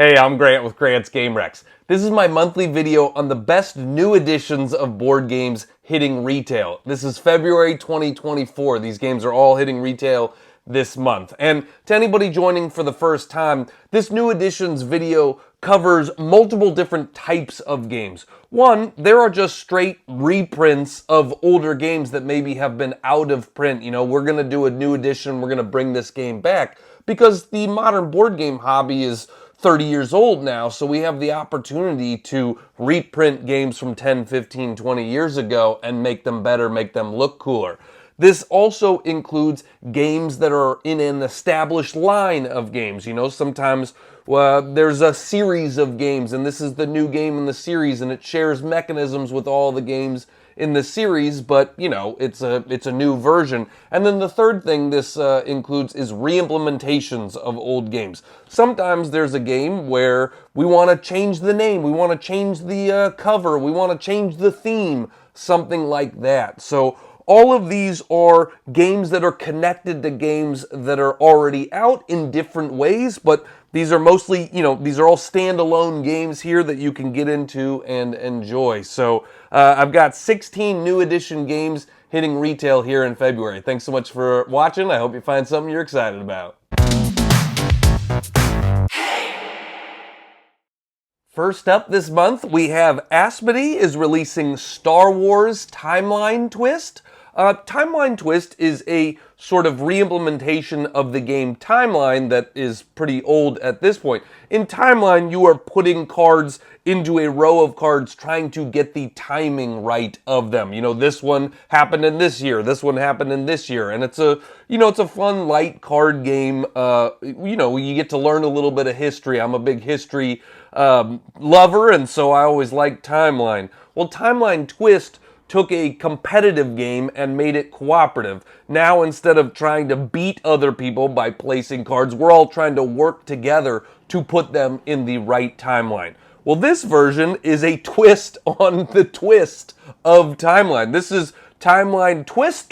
Hey, I'm Grant with Grant's Game Rex. This is my monthly video on the best new editions of board games hitting retail. This is February 2024. These games are all hitting retail this month. And to anybody joining for the first time, this new editions video covers multiple different types of games. One, there are just straight reprints of older games that maybe have been out of print. You know, we're going to do a new edition, we're going to bring this game back because the modern board game hobby is 30 years old now, so we have the opportunity to reprint games from 10, 15, 20 years ago and make them better, make them look cooler. This also includes games that are in an established line of games. You know, sometimes there's a series of games, and this is the new game in the series, and it shares mechanisms with all the games in the series, but, you know, it's a new version. And then the third thing this includes is re-implementations of old games. Sometimes there's a game where we want to change the name, we want to change the cover, we want to change the theme, something like that. So all of these are games that are connected to games that are already out in different ways, but these are mostly, you know, these are all standalone games here that you can get into and enjoy. So I've got 16 new edition games hitting retail here in February. Thanks so much for watching. I hope you find something you're excited about. First up this month, we have Asmodee is releasing Star Wars Timeline Twist. Timeline Twist is a sort of re-implementation of the game Timeline that is pretty old at this point. In Timeline, you are putting cards into a row of cards trying to get the timing right of them. You know, this one happened in this year, this one happened in this year, and it's a, you know, it's a fun, light card game. You know, you get to learn a little bit of history. I'm a big history lover, and so I always like Timeline. Well, Timeline Twist took a competitive game and made it cooperative. Now, instead of trying to beat other people by placing cards, we're all trying to work together to put them in the right timeline. Well, this version is a twist on the twist of Timeline. This is Timeline Twist,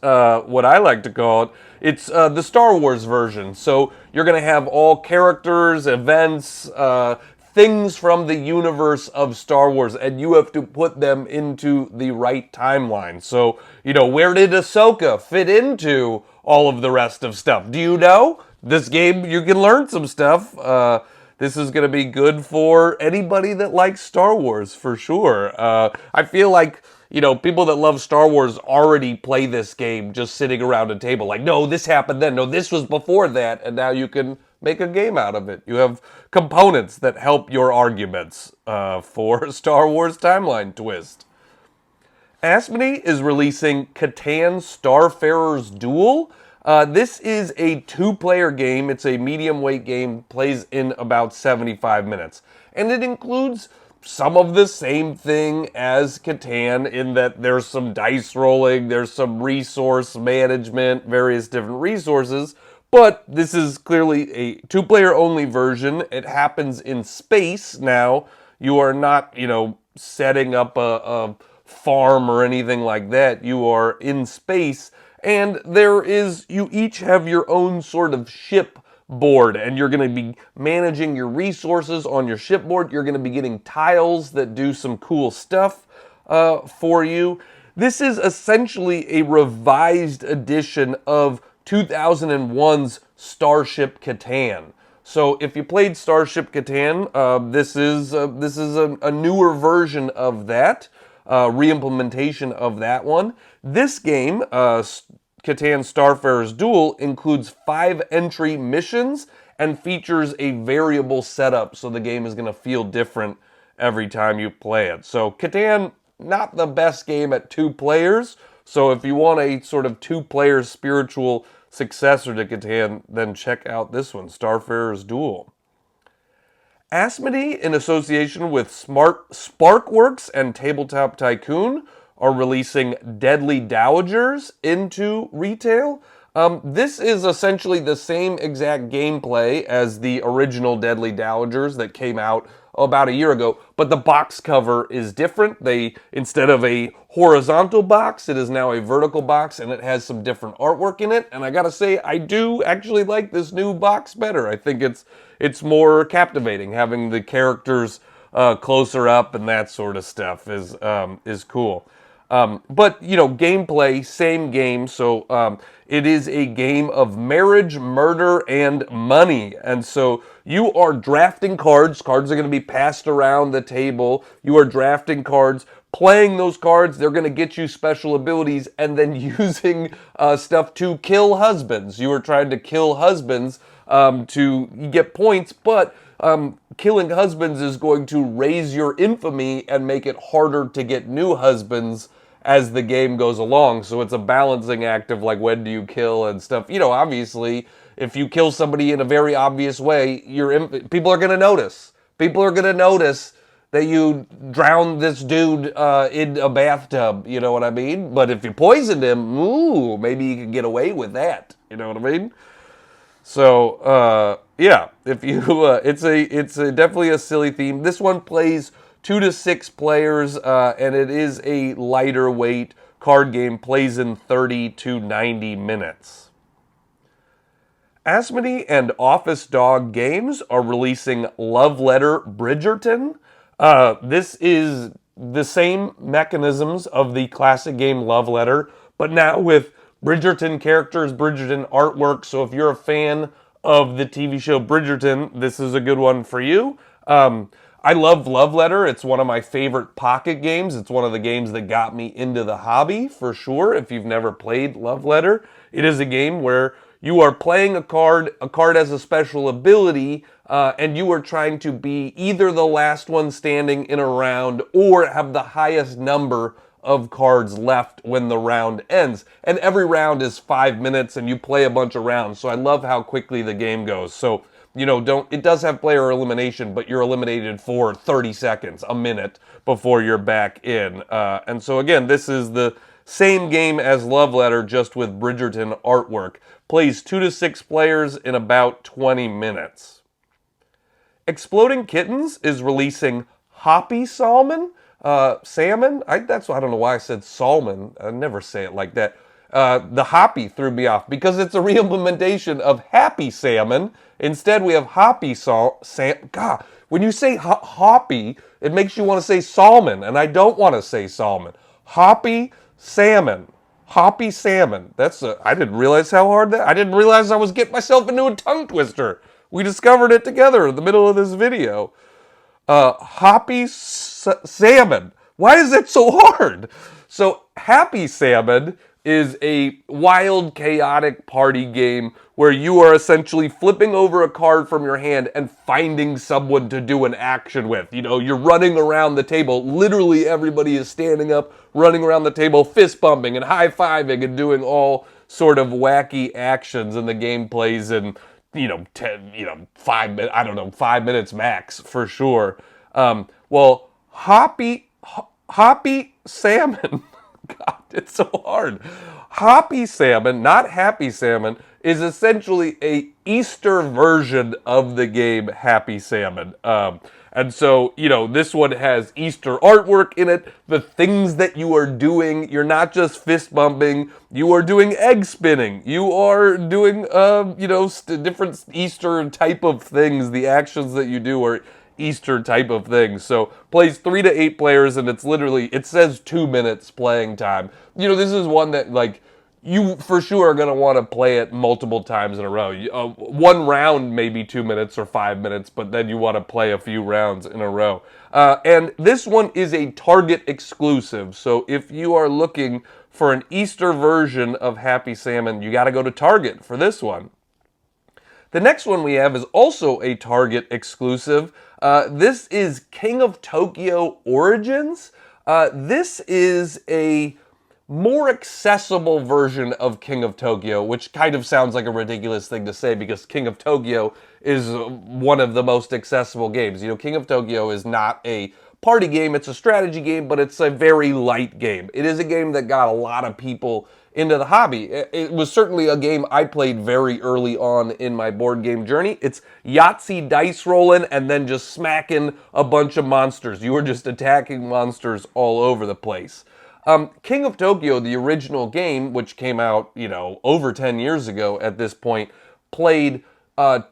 what I like to call it. It's the Star Wars version. So you're going to have all characters, events, things from the universe of Star Wars, and you have to put them into the right timeline. So, you know, where did Ahsoka fit into all of the rest of stuff? Do you know? This game, you can learn some stuff. This is going to be good for anybody that likes Star Wars, for sure. I feel like, you know, people that love Star Wars already play this game just sitting around a table. Like, no, this happened then. No, this was before that. And now you can make a game out of it. You have components that help your arguments for Star Wars Timeline Twist. Asmodee is releasing Catan Starfarers Duel. This is a two-player game. It's a medium-weight game, plays in about 75 minutes. And it includes some of the same thing as Catan in that there's some dice rolling, there's some resource management, various different resources, but this is clearly a two-player only version. It happens in space now. You are not, you know, setting up a farm or anything like that. You are in space, and you each have your own sort of ship board, and you're going to be managing your resources on your shipboard. You're going to be getting tiles that do some cool stuff for you. This is essentially a revised edition of 2001's Starship Catan. So if you played Starship Catan, this is a newer version of that, re-implementation of that one. This game, Catan Starfarers Duel, includes 5 entry missions and features a variable setup, so the game is going to feel different every time you play it. So Catan, not the best game at 2 players, so if you want a sort of 2-player spiritual successor to Catan, then check out this one, Starfarers Duel. Asmodee, in association with Sparkworks and Tabletop Tycoon, are releasing Deadly Dowagers into retail. This is essentially the same exact gameplay as the original Deadly Dowagers that came out about a year ago, but the box cover is different. Instead of a horizontal box, it is now a vertical box, and it has some different artwork in it. And I gotta say, I do actually like this new box better. I think it's it's more captivating. Having the characters closer up and that sort of stuff is cool. But, you know, gameplay, same game. So it is a game of marriage, murder, and money. And so you are drafting cards. Cards are going to be passed around the table. You are drafting cards, playing those cards. They're going to get you special abilities, and then using stuff to kill husbands. You are trying to kill husbands to get points, but killing husbands is going to raise your infamy and make it harder to get new husbands as the game goes along. So it's a balancing act of like, when do you kill and stuff. You know, obviously, if you kill somebody in a very obvious way, people are going to notice. People are going to notice that you drowned this dude in a bathtub, you know what I mean? But if you poisoned him, ooh, maybe you can get away with that, you know what I mean? So, yeah, if you, it's definitely a silly theme. This one plays 2 to 6 players, and it is a lighter weight card game, plays in 30 to 90 minutes. Asmodee and Office Dog Games are releasing Love Letter Bridgerton. This is the same mechanisms of the classic game Love Letter, but now with Bridgerton characters, Bridgerton artwork. So if you're a fan of the TV show Bridgerton, this is a good one for you. I love Love Letter. It's one of my favorite pocket games. It's one of the games that got me into the hobby, for sure. If you've never played Love Letter, it is a game where you are playing a card has a special ability, and you are trying to be either the last one standing in a round or have the highest number of cards left when the round ends. And every round is 5 minutes, and you play a bunch of rounds. So I love how quickly the game goes. So, you know, it does have player elimination, but you're eliminated for 30 seconds, a minute, before you're back in. And so again, this is the same game as Love Letter, just with Bridgerton artwork. Plays 2 to 6 players in about 20 minutes. Exploding Kittens is releasing Hoppy Salmon. Salmon? I don't know why I said Salmon. I never say it like that. The Hoppy threw me off because it's a re-implementation of Happy Salmon. Instead, we have Hoppy God, when you say Hoppy, it makes you want to say Salmon, and I don't want to say Salmon. Hoppy Salmon. Hoppy Salmon. I didn't realize how hard I didn't realize I was getting myself into a tongue twister. We discovered it together in the middle of this video. Hoppy Salmon. Why is that so hard? So, Happy Salmon is a wild, chaotic party game where you are essentially flipping over a card from your hand and finding someone to do an action with. You know, you're running around the table. Literally everybody is standing up, running around the table, fist bumping and high-fiving and doing all sort of wacky actions, and the game plays in, 5 minutes, 5 minutes max for sure. Well, Hoppy Salmon, God, it's so hard. Hoppy Salmon, not Happy Salmon, is essentially a Easter version of the game Happy Salmon. And so, this one has Easter artwork in it. The things that you are doing, you're not just fist bumping, you are doing egg spinning. You are doing, different Easter type of things. The actions that you do are Easter type of things. So plays 3 to 8 players, and it says 2 minutes playing time. This is one that you for sure are going to want to play it multiple times in a row. One round maybe 2 minutes or 5 minutes, but then you want to play a few rounds in a row. And this one is a Target exclusive. So if you are looking for an Easter version of Happy Salmon, you got to go to Target for this one. The next one we have is also a Target exclusive. This is King of Tokyo Origins. This is a more accessible version of King of Tokyo, which kind of sounds like a ridiculous thing to say because King of Tokyo is one of the most accessible games. King of Tokyo is not a party game, it's a strategy game, but it's a very light game. It is a game that got a lot of people into the hobby. It was certainly a game I played very early on in my board game journey. It's Yahtzee dice rolling and then just smacking a bunch of monsters. You are just attacking monsters all over the place. King of Tokyo, the original game, which came out, over 10 years ago at this point, played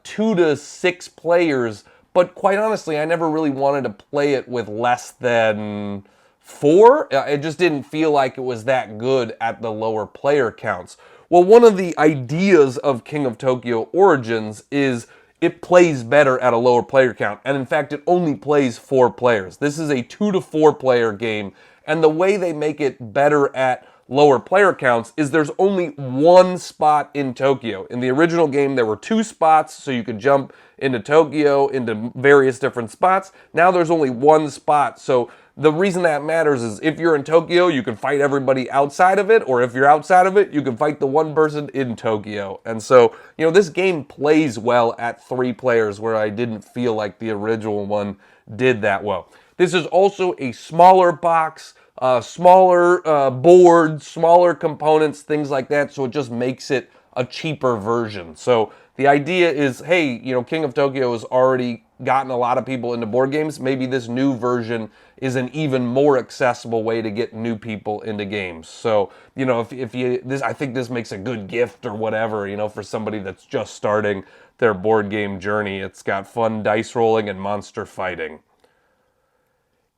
2 to 6 players, but quite honestly, I never really wanted to play it with less than 4. It just didn't feel like it was that good at the lower player counts. Well, one of the ideas of King of Tokyo Origins is it plays better at a lower player count, and in fact, it only plays 4 players. This is a 2 to 4 player game, and the way they make it better at lower player counts is there's only 1 spot in Tokyo. In the original game, there were 2 spots, so you could jump into Tokyo, into various different spots. Now there's only 1 spot, so the reason that matters is if you're in Tokyo, you can fight everybody outside of it, or if you're outside of it, you can fight the one person in Tokyo. And so, this game plays well at 3 players, where I didn't feel like the original one did that well. This is also a smaller box, smaller board, smaller components, things like that, so it just makes it a cheaper version. So the idea is, hey, King of Tokyo has already gotten a lot of people into board games. Maybe this new version is an even more accessible way to get new people into games. So, I think this makes a good gift or whatever, for somebody that's just starting their board game journey. It's got fun dice rolling and monster fighting.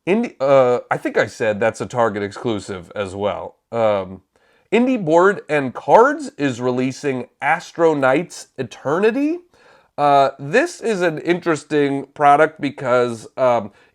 I think I said that's a Target exclusive as well. Indie Board and Cards is releasing Astro Eternity. This is an interesting product because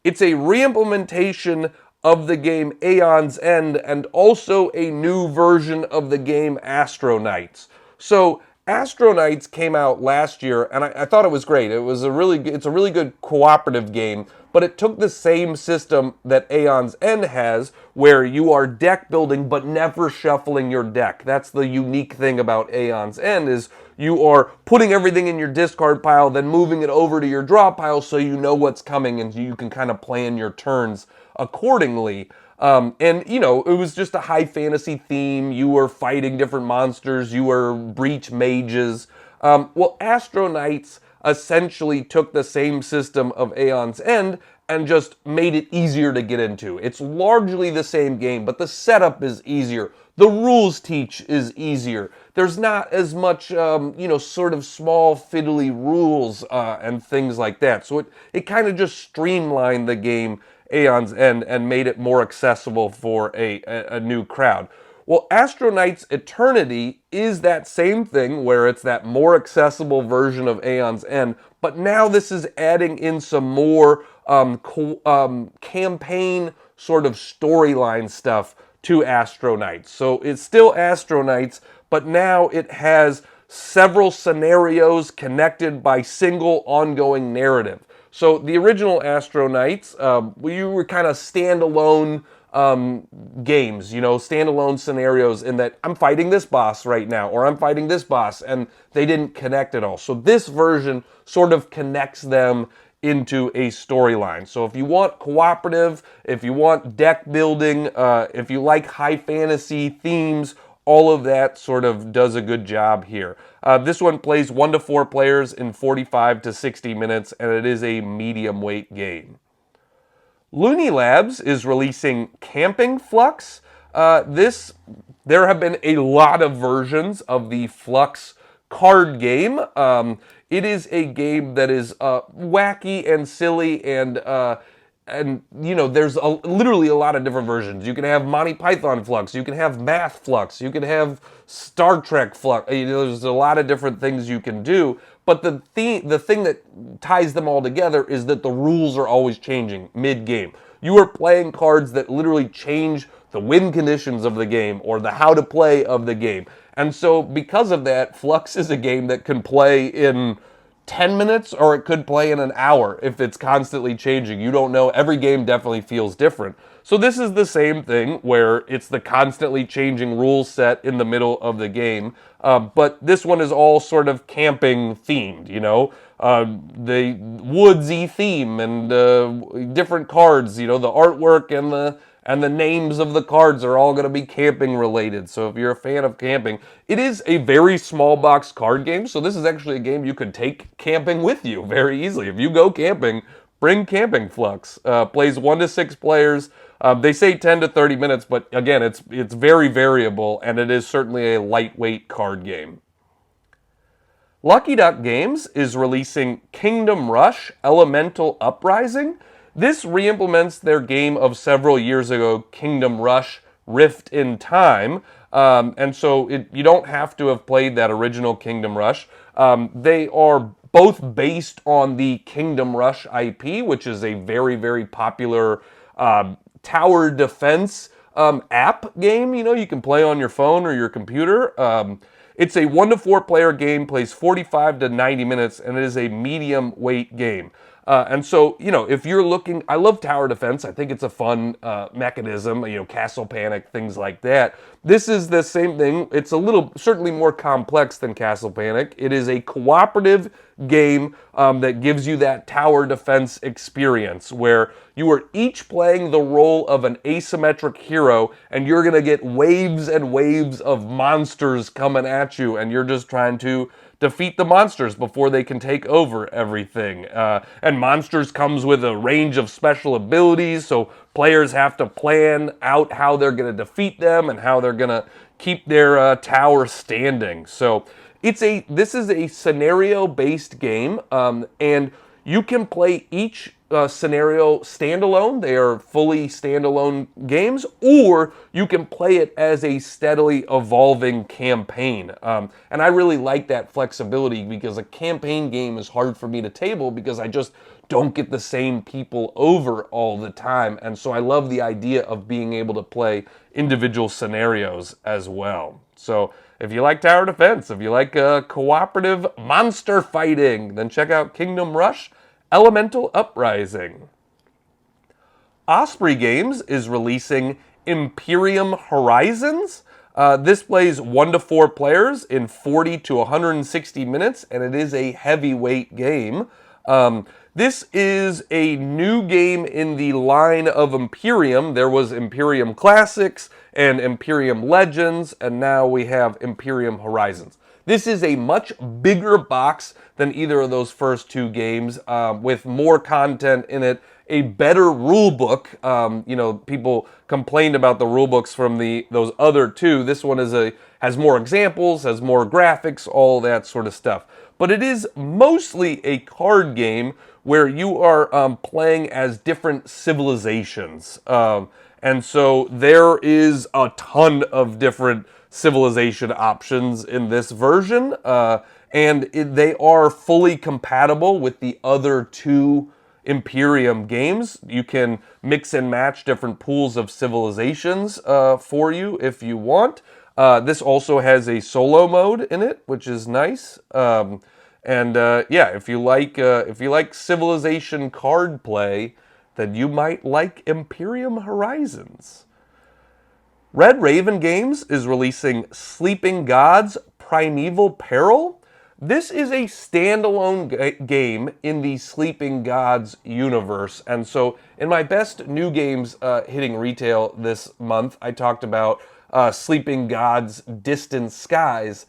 it's a re-implementation of the game Aeon's End and also a new version of the game Astro Knights. So Astro Knights came out last year, and I thought it was great. It's a really good cooperative game, but it took the same system that Aeon's End has, where you are deck building but never shuffling your deck. That's the unique thing about Aeon's End, is you are putting everything in your discard pile, then moving it over to your draw pile so you know what's coming and you can kind of plan your turns accordingly. It was just a high fantasy theme. You were fighting different monsters. You were breach mages. Astro Knights essentially took the same system of Aeon's End and just made it easier to get into. It's largely the same game, but the setup is easier. The rules teach is easier. There's not as much, sort of small fiddly rules and things like that. So it kind of just streamlined the game Aeon's End and made it more accessible for a new crowd. Well, Astro Eternity is that same thing, where it's that more accessible version of Aeon's End, but now this is adding in some more campaign sort of storyline stuff to Astro Knights. So it's still Astro Knights, but now it has several scenarios connected by single ongoing narrative. So the original Astro Knights, you were kind of standalone games, standalone scenarios, in that I'm fighting this boss right now, or I'm fighting this boss, and they didn't connect at all. So this version sort of connects them into a storyline. So if you want cooperative, if you want deck building, if you like high fantasy themes, all of that sort of does a good job here. This one plays 1 to 4 players in 45 to 60 minutes, and it is a medium weight game. Looney Labs is releasing Camping Fluxx. There have been a lot of versions of the Fluxx card game. It is a game that is wacky and silly, and there's literally a lot of different versions. You can have Monty Python Fluxx, you can have Math Fluxx, you can have Star Trek Fluxx. There's a lot of different things you can do, but the thing that ties them all together is that the rules are always changing mid-game. You are playing cards that literally change the win conditions of the game or the how to play of the game. And so because of that, Fluxx is a game that can play in 10 minutes, or it could play in an hour if it's constantly changing. You don't know. Every game definitely feels different. So this is the same thing, where it's the constantly changing rule set in the middle of the game. But this one is all sort of camping themed, the woodsy theme and different cards, the artwork and the names of the cards are all going to be camping related. So if you're a fan of camping, it is a very small box card game. So this is actually a game you could take camping with you very easily. If you go camping, bring Camping Fluxx. Plays 1 to 6 players. They say 10 to 30 minutes, but again, it's very variable, and it is certainly a lightweight card game. Lucky Duck Games is releasing Kingdom Rush Elemental Uprising. This reimplements their game of several years ago, Kingdom Rush Rift in Time. And so you don't have to have played that original Kingdom Rush. They are both based on the Kingdom Rush IP, which is a very, very popular tower defense app game. You know, you can play on your phone or your computer. It's a 1 to 4 player game, plays 45 to 90 minutes, and it is a medium weight game. And so, you know, if you're looking, I love tower defense. I think it's a fun mechanism, you know, Castle Panic, things like that. This is the same thing. It's a little, certainly more complex than Castle Panic. It is a cooperative game that gives you that tower defense experience where you are each playing the role of an asymmetric hero, and you're going to get waves and waves of monsters coming at you, and you're just trying to defeat the monsters before they can take over everything. And monsters comes with a range of special abilities, so players have to plan out how they're going to defeat them and how they're going to keep their tower standing. So this is a scenario-based game, and you can play each scenario standalone. They are fully standalone games, or you can play it as a steadily evolving campaign. And I really like that flexibility because a campaign game is hard for me to table because I just don't get the same people over all the time. And so I love the idea of being able to play individual scenarios as well. So if you like tower defense, if you like cooperative monster fighting, then check out Kingdom Rush Elemental Uprising. Osprey Games is releasing Imperium Horizons. This plays 1 to 4 players in 40 to 160 minutes, and it is a heavyweight game. This is a new game in the line of Imperium. There was Imperium Classics and Imperium Legends, and now we have Imperium Horizons. This is a much bigger box than either of those first two games, with more content in it, a better rule book. You know, people complained about the rule books from those other two. This one has more examples, has more graphics, all that sort of stuff. But it is mostly a card game where you are playing as different civilizations. And so there is a ton of different civilization options in this version, and they are fully compatible with the other two Imperium games. You can mix and match different pools of civilizations for you if you want. This also has a solo mode in it, which is nice. Yeah, if you like civilization card play, then you might like Imperium Horizons. Red Raven Games is releasing Sleeping Gods Primeval Peril. This is a standalone game in the Sleeping Gods universe. And so in my best new games hitting retail this month, I talked about Sleeping Gods Distant Skies.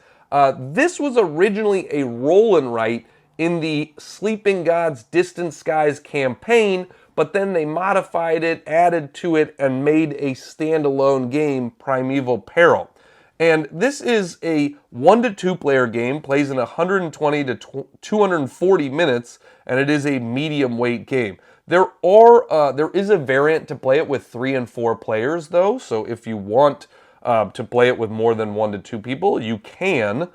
This was originally a roll and write in the Sleeping Gods Distant Skies campaign, but then they modified it, added to it, and made a standalone game, Primeval Peril. And this is a 1 to 2 player game, plays in 120 to 240 minutes, and it is a medium weight game. There is a variant to play it with 3 and 4 players, though, so if you want to play it with more than 1 to 2 people, you can.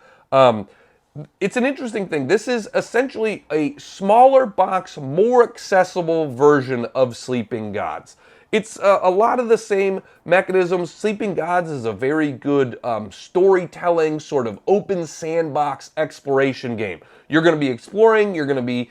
It's an interesting thing. This is essentially a smaller box, more accessible version of Sleeping Gods. It's a lot of the same mechanisms. Sleeping Gods is a very good storytelling, sort of open sandbox exploration game. You're going to be exploring, you're going to be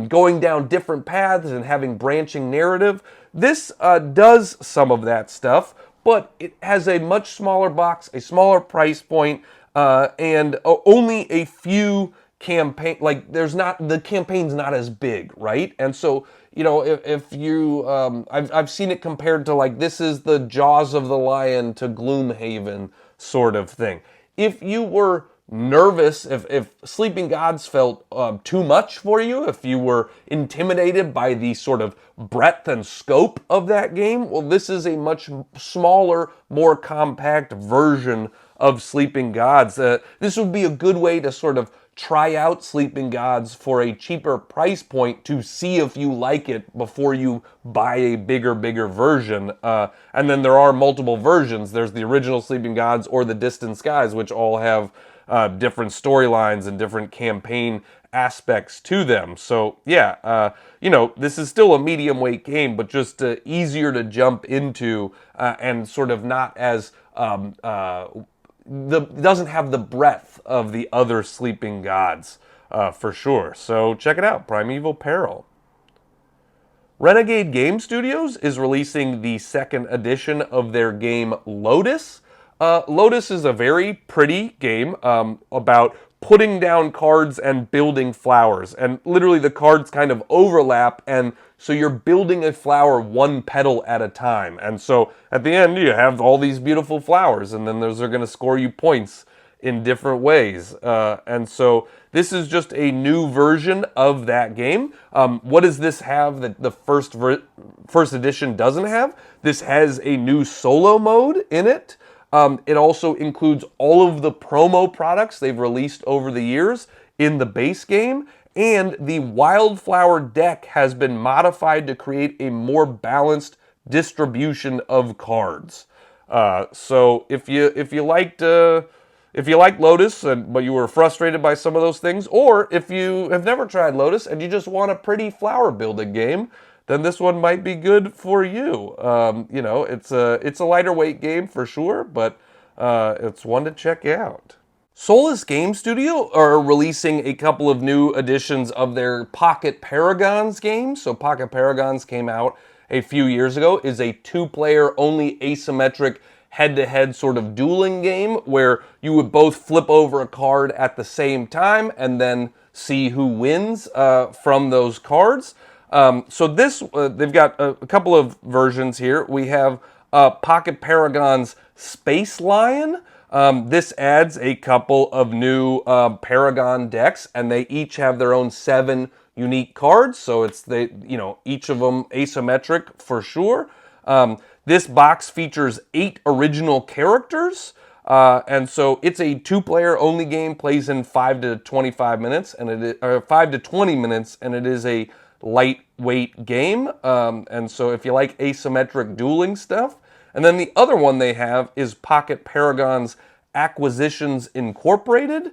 going down different paths and having branching narrative. This does some of that stuff, but it has a much smaller box, a smaller price point, and only a few campaign, like the campaign's not as big, right? And so, you know, if you, I've seen it compared to like, this is the Jaws of the Lion to Gloomhaven sort of thing. If you were nervous, if Sleeping Gods felt too much for you, if you were intimidated by the sort of breadth and scope of that game, well, this is a much smaller, more compact version of Sleeping Gods. This would be a good way to sort of try out Sleeping Gods for a cheaper price point to see if you like it before you buy a bigger version. And then there are multiple versions. There's the original Sleeping Gods or the Distant Skies, which all have different storylines and different campaign aspects to them. So yeah, this is still a medium weight game, but just easier to jump into and sort of not as doesn't have the breadth of the other Sleeping Gods for sure. So check it out, Primeval Peril. Renegade Game Studios is releasing the second edition of their game Lotus. Lotus is a very pretty game about putting down cards and building flowers. And literally the cards kind of overlap, and so you're building a flower one petal at a time. And so at the end you have all these beautiful flowers, and then those are going to score you points in different ways. And so this is just a new version of that game. What does this have that the first edition doesn't have? This has a new solo mode in it. It also includes all of the promo products they've released over the years in the base game, and the Wildflower deck has been modified to create a more balanced distribution of cards. So if you liked Lotus, but you were frustrated by some of those things, or if you have never tried Lotus and you just want a pretty flower building game, then this one might be good for you. It's a lighter weight game for sure, but it's one to check out. Solus Game Studio are releasing a couple of new editions of their Pocket Paragons game. So Pocket Paragons came out a few years ago, is a two-player only asymmetric head-to-head sort of dueling game where you would both flip over a card at the same time and then see who wins from those cards. So this, they've got a couple of versions here. We have Pocket Paragons Space Lion. This adds a couple of new Paragon decks, and they each have their own 7 unique cards. So it's each of them asymmetric for sure. This box features 8 original characters. And so it's a 2-player only game, plays in 5 to 25 minutes, and it is 5 to 20 minutes, and it is a lightweight game. And so if you like asymmetric dueling stuff. And then the other one they have is Pocket Paragons Acquisitions Incorporated,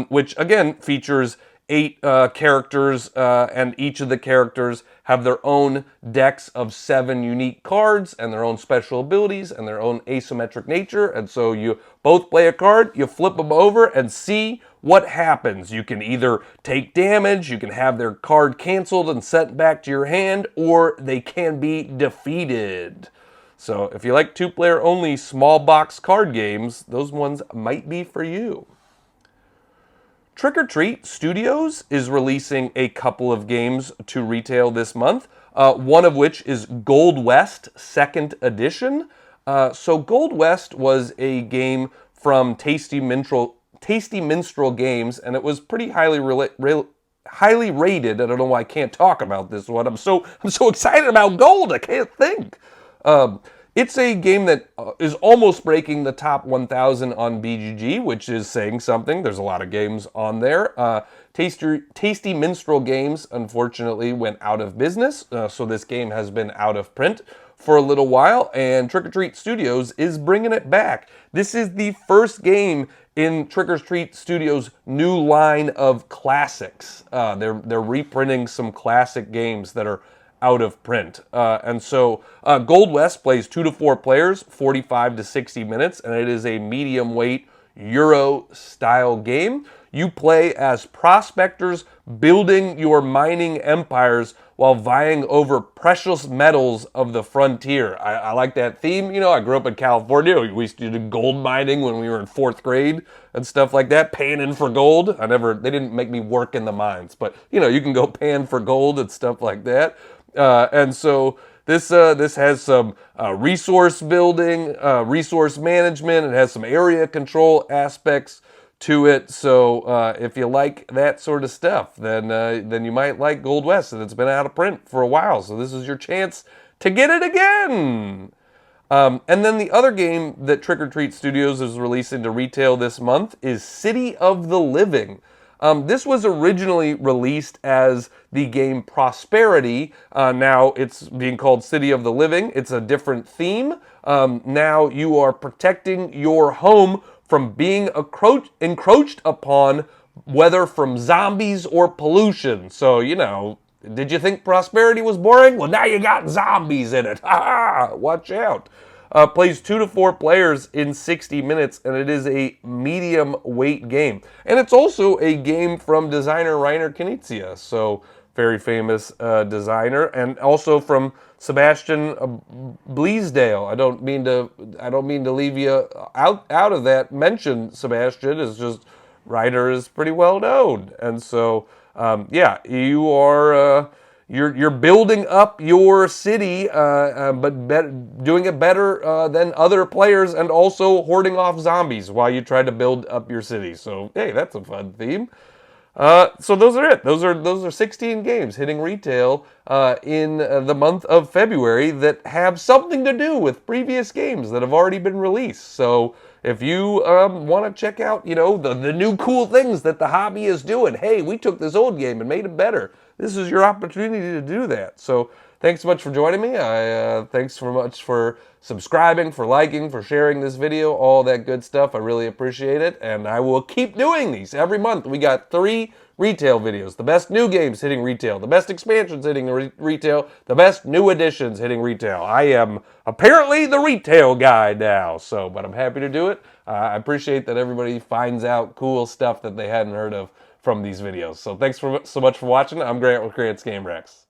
which again features 8 characters, and each of the characters have their own decks of 7 unique cards and their own special abilities and their own asymmetric nature. And so you both play a card, you flip them over and see what happens. You can either take damage, you can have their card canceled and sent back to your hand, or they can be defeated. So if you like 2-player only small box card games, those ones might be for you. Trick or Treat Studios is releasing a couple of games to retail this month, one of which is Gold West 2nd Edition. So Gold West was a game from Tasty Minstrel Games, and it was pretty highly rated. I don't know why I can't talk about this one. I'm so excited about Gold, I can't think. It's a game that is almost breaking the top 1,000 on BGG, which is saying something. There's a lot of games on there. Tasty Minstrel Games, unfortunately, went out of business, so this game has been out of print for a little while, and Trick or Treat Studios is bringing it back. This is the first game in Trick or Treat Studios' new line of classics. They're reprinting some classic games that are out of print. And so Gold West plays 2 to 4 players, 45 to 60 minutes, and it is a medium weight Euro style game. You play as prospectors building your mining empires while vying over precious metals of the frontier. I like that theme. I grew up in California. We used to do gold mining when we were in 4th grade and stuff like that, panning for gold. They didn't make me work in the mines, but you can go pan for gold and stuff like that. And so this has some resource building, resource management. It has some area control aspects to it. So if you like that sort of stuff, then you might like Gold West, and it's been out of print for a while. So this is your chance to get it again. And then the other game that Trick or Treat Studios is releasing to retail this month is City of the Living. This was originally released as the game Prosperity. Now it's being called City of the Living. It's a different theme. Now you are protecting your home from being encroached upon, whether from zombies or pollution. So, you know, did you think Prosperity was boring? Well, now you got zombies in it. Ha ha! Watch out. Plays 2 to 4 players in 60 minutes, and it is a medium weight game. And it's also a game from designer Reiner Knizia, so very famous designer, and also from Sebastian Bleasdale. I don't mean to leave you out of that mention. Sebastian is just Reiner is pretty well known, and so yeah, you are. You're building up your city, but doing it better than other players, and also hoarding off zombies while you try to build up your city. So hey, that's a fun theme. So those are it. Those are 16 games hitting retail in the month of February that have something to do with previous games that have already been released. So if you want to check out, you know, the new cool things that the hobby is doing, hey, we took this old game and made it better. This is your opportunity to do that. So thanks so much for joining me. Thanks so much for subscribing, for liking, for sharing this video, all that good stuff. I really appreciate it, and I will keep doing these every month. We got 3 retail videos. The best new games hitting retail, the best expansions hitting retail, the best new additions hitting retail. I am apparently the retail guy now, but I'm happy to do it. I appreciate that everybody finds out cool stuff that they hadn't heard of from these videos. So thanks so much for watching. I'm Grant with Grant's Game Rex.